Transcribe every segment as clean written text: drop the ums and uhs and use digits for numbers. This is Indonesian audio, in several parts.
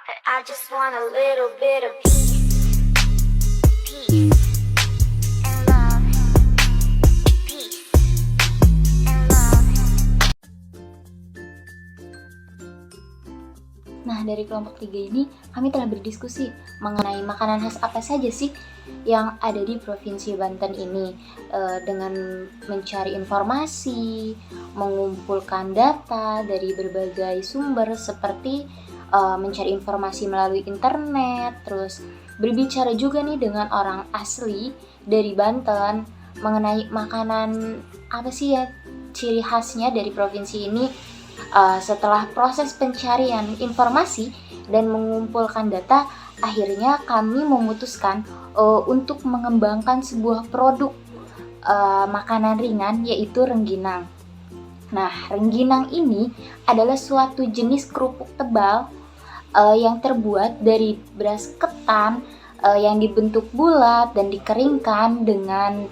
I just want a little bit of peace and love, peace and love. Nah, dari kelompok 3 ini kami telah berdiskusi mengenai makanan khas apa saja sih yang ada di Provinsi Banten ini, dengan mencari informasi, mengumpulkan data dari berbagai sumber seperti mencari informasi melalui internet, terus berbicara juga nih dengan orang asli dari Banten mengenai makanan apa sih ya ciri khasnya dari provinsi ini. Setelah proses pencarian informasi dan mengumpulkan data, akhirnya kami memutuskan untuk mengembangkan sebuah produk makanan ringan, yaitu rengginang. Nah, rengginang ini adalah suatu jenis kerupuk tebal yang terbuat dari beras ketan yang dibentuk bulat dan dikeringkan dengan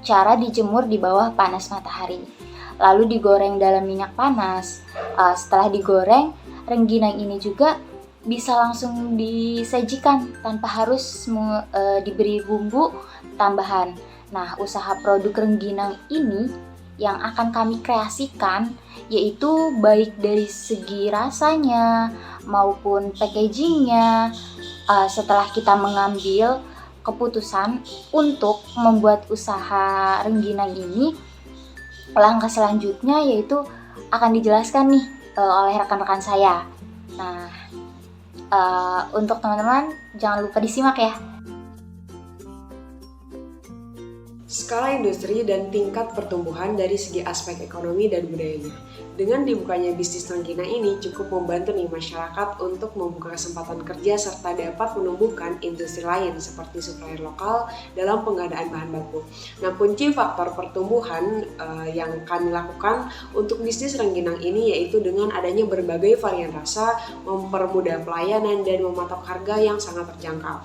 cara dijemur di bawah panas matahari, lalu digoreng dalam minyak panas. Setelah digoreng, rengginang ini juga bisa langsung disajikan tanpa harus diberi bumbu tambahan. Nah, usaha produk rengginang ini yang akan kami kreasikan yaitu baik dari segi rasanya maupun packagingnya. Setelah kita mengambil keputusan untuk membuat usaha rengginang ini, langkah selanjutnya yaitu akan dijelaskan nih oleh rekan-rekan saya. Nah, untuk teman-teman jangan lupa disimak ya. Skala industri dan tingkat pertumbuhan dari segi aspek ekonomi dan budayanya. Dengan dibukanya bisnis rengginang ini cukup membantu nih masyarakat untuk membuka kesempatan kerja serta dapat menumbuhkan industri lain seperti supplier lokal dalam pengadaan bahan baku. Nah, kunci faktor pertumbuhan yang kami lakukan untuk bisnis rengginang ini yaitu dengan adanya berbagai varian rasa, mempermudah pelayanan dan mematok harga yang sangat terjangkau.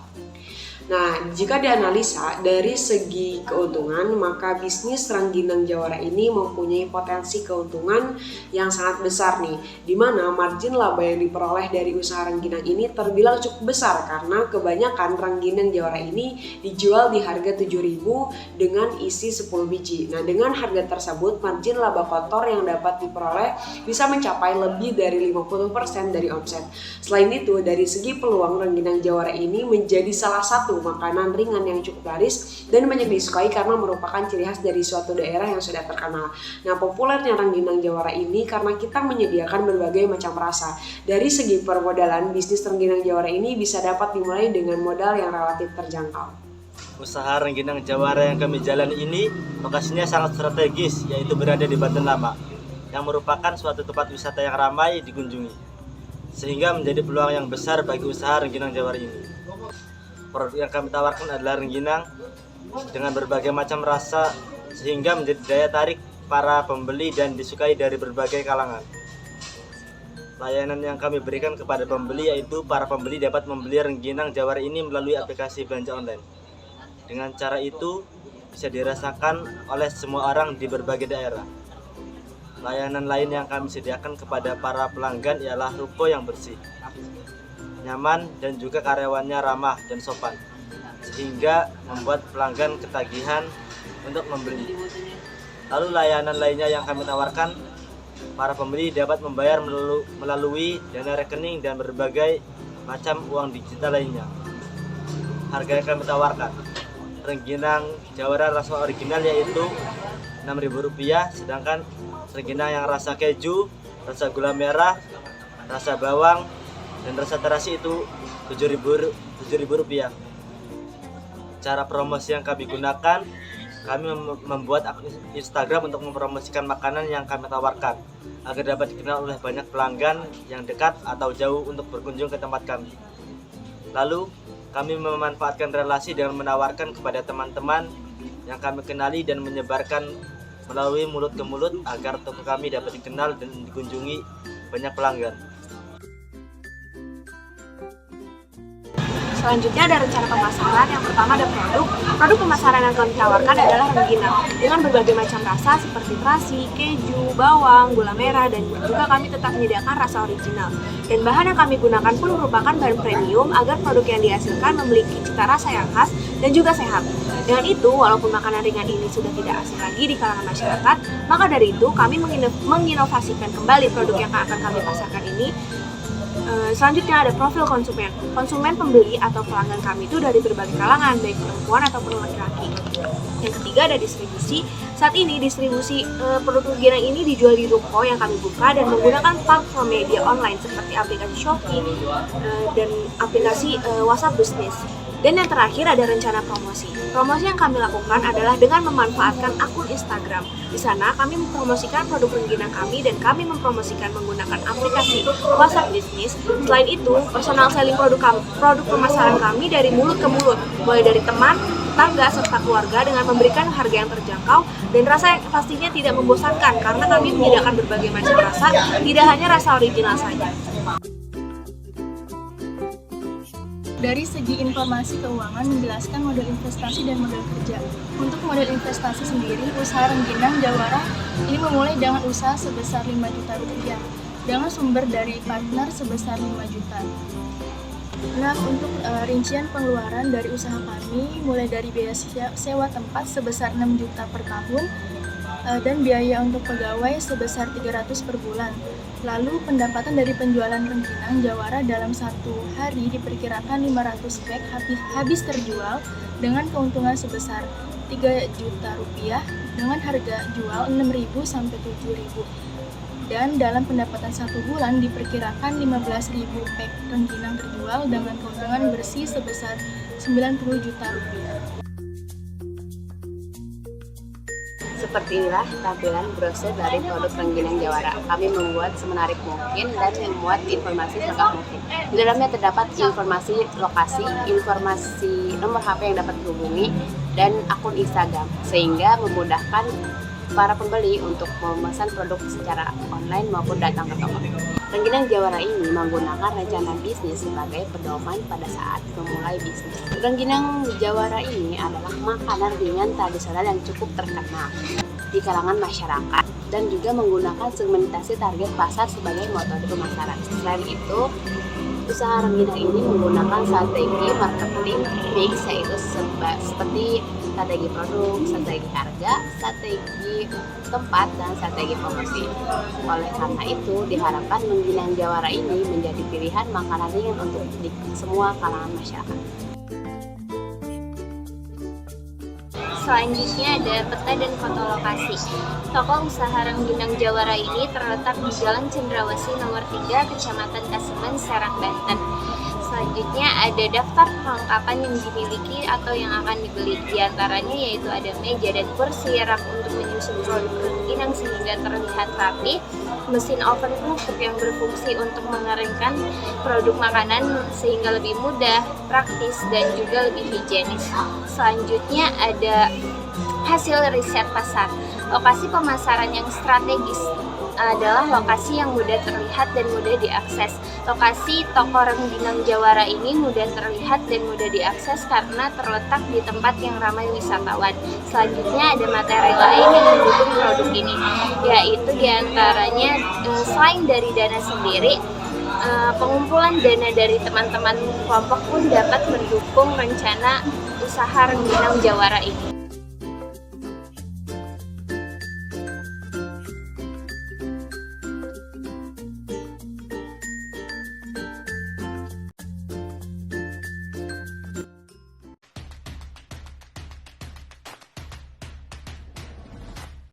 Nah, jika dianalisa dari segi keuntungan, maka bisnis rengginang Jawara ini mempunyai potensi keuntungan yang sangat besar nih, di mana margin laba yang diperoleh dari usaha rengginang ini terbilang cukup besar karena kebanyakan rengginang Jawara ini dijual di harga 7.000 dengan isi 10 biji. Nah, dengan harga tersebut, margin laba kotor yang dapat diperoleh bisa mencapai lebih dari 50% dari omset. Selain itu, dari segi peluang rengginang Jawara ini menjadi salah satu makanan ringan yang cukup laris dan banyak disukai karena merupakan ciri khas dari suatu daerah yang sudah terkenal. Nah, populernya rengginang Jawara ini karena kita menyediakan berbagai macam rasa. Dari segi permodalan, bisnis rengginang Jawara ini bisa dapat dimulai dengan modal yang relatif terjangkau. Usaha rengginang Jawara yang kami jalani ini lokasinya sangat strategis, yaitu berada di Banten Lama, yang merupakan suatu tempat wisata yang ramai dikunjungi, sehingga menjadi peluang yang besar bagi usaha rengginang Jawara ini. Produk yang kami tawarkan adalah rengginang dengan berbagai macam rasa sehingga menjadi daya tarik para pembeli dan disukai dari berbagai kalangan. Layanan yang kami berikan kepada pembeli yaitu para pembeli dapat membeli rengginang Jawara ini melalui aplikasi belanja online. Dengan cara itu bisa dirasakan oleh semua orang di berbagai daerah. Layanan lain yang kami sediakan kepada para pelanggan ialah ruko yang bersih, nyaman, dan juga karyawannya ramah dan sopan, sehingga membuat pelanggan ketagihan untuk membeli. Lalu layanan lainnya yang kami tawarkan, para pembeli dapat membayar melalui dana rekening dan berbagai macam uang digital lainnya. Harga yang kami tawarkan, rengginang Jawara rasa original yaitu Rp6.000, sedangkan rengginang yang rasa keju, rasa gula merah, rasa bawang, dan rasa terasi itu Rp7.000. Cara promosi yang kami gunakan, kami membuat akun Instagram untuk mempromosikan makanan yang kami tawarkan agar dapat dikenal oleh banyak pelanggan yang dekat atau jauh untuk berkunjung ke tempat kami. Lalu kami memanfaatkan relasi dengan menawarkan kepada teman-teman yang kami kenali dan menyebarkan melalui mulut ke mulut agar toko kami dapat dikenal dan dikunjungi banyak pelanggan. Selanjutnya ada rencana pemasaran. Yang pertama ada produk. Produk pemasaran yang kami tawarkan adalah rengginang dengan berbagai macam rasa seperti terasi, keju, bawang, gula merah, dan juga kami tetap menyediakan rasa original. Dan bahan yang kami gunakan pun merupakan bahan premium agar produk yang dihasilkan memiliki cita rasa yang khas dan juga sehat. Dengan itu, walaupun makanan ringan ini sudah tidak asing lagi di kalangan masyarakat, maka dari itu kami menginovasikan kembali produk yang akan kami pasarkan ini. Selanjutnya ada profil konsumen. Konsumen pembeli atau pelanggan kami itu dari berbagai kalangan, baik perempuan ataupun laki-laki. Yang ketiga ada distribusi. Saat ini distribusi produk rengginang ini dijual di ruko yang kami buka dan menggunakan platform media online seperti aplikasi Shopee dan aplikasi WhatsApp Business. Dan yang terakhir ada rencana promosi. Promosi yang kami lakukan adalah dengan memanfaatkan akun Instagram. Di sana kami mempromosikan produk rengginang kami dan kami mempromosikan menggunakan aplikasi WhatsApp Business. Selain itu, personal selling produk pemasaran kami dari mulut ke mulut, mulai dari teman, tetangga, serta keluarga dengan memberikan harga yang terjangkau dan rasa yang pastinya tidak membosankan karena kami menyediakan berbagai macam rasa, tidak hanya rasa original saja. Dari segi informasi keuangan menjelaskan model investasi dan model kerja. Untuk model investasi sendiri, usaha rengginang Jawara ini memulai dengan usaha sebesar 5 juta rupiah dengan sumber dari partner sebesar 5 juta. Nah, untuk rincian pengeluaran dari usaha kami mulai dari biaya sewa tempat sebesar 6 juta per tahun dan biaya untuk pegawai sebesar 300 per bulan. Lalu pendapatan dari penjualan rengginang Jawara dalam satu hari diperkirakan 500 pack habis terjual dengan keuntungan sebesar 3 juta rupiah dengan harga jual 6.000 sampai 7.000. Dan dalam pendapatan satu bulan diperkirakan 15.000 pack rengginang terjual dengan keuntungan bersih sebesar 90 juta rupiah. Seperti inilah tampilan brosur dari produk rengginang Jawara. Kami membuat semenarik mungkin dan memuat informasi selengkap mungkin. Di dalamnya terdapat informasi lokasi, informasi nomor HP yang dapat dihubungi, dan akun Instagram, sehingga memudahkan para pembeli untuk memesan produk secara online maupun datang ke toko. Rengginang Jawara ini menggunakan rencana bisnis sebagai pedoman pada saat memulai bisnis. Rengginang Jawara ini adalah makanan ringan tradisional yang cukup terkenal di kalangan masyarakat dan juga menggunakan segmentasi target pasar sebagai metode pemasaran. Selain itu, usaha rengginang ini menggunakan strategi marketing mix, yaitu seperti strategi produk, strategi harga, strategi tempat, dan strategi promosi. Oleh karena itu, diharapkan rengginang Jawara ini menjadi pilihan makanan ringan untuk semua kalangan masyarakat. Selanjutnya ada peta dan foto lokasi. Toko usaha rengginang Jawara ini terletak di Jalan Cendrawasih nomor 3, Kecamatan Kasemen, Serang, Banten. Selanjutnya ada daftar perlengkapan yang dimiliki atau yang akan dibeli. Di antaranya yaitu ada meja dan kursi, rak untuk menyusun produk rengginang sehingga terlihat rapi, mesin oven penutup yang berfungsi untuk mengeringkan produk makanan sehingga lebih mudah, praktis, dan juga lebih higienis. Selanjutnya ada hasil riset pasar. Lokasi pemasaran yang strategis adalah lokasi yang mudah terlihat dan mudah diakses. Lokasi toko rengginang Jawara ini mudah terlihat dan mudah diakses karena terletak di tempat yang ramai wisatawan. Selanjutnya ada materi lain yang mendukung produk ini, yaitu diantaranya selain dari dana sendiri, pengumpulan dana dari teman-teman kelompok pun dapat mendukung rencana usaha rengginang Jawara ini.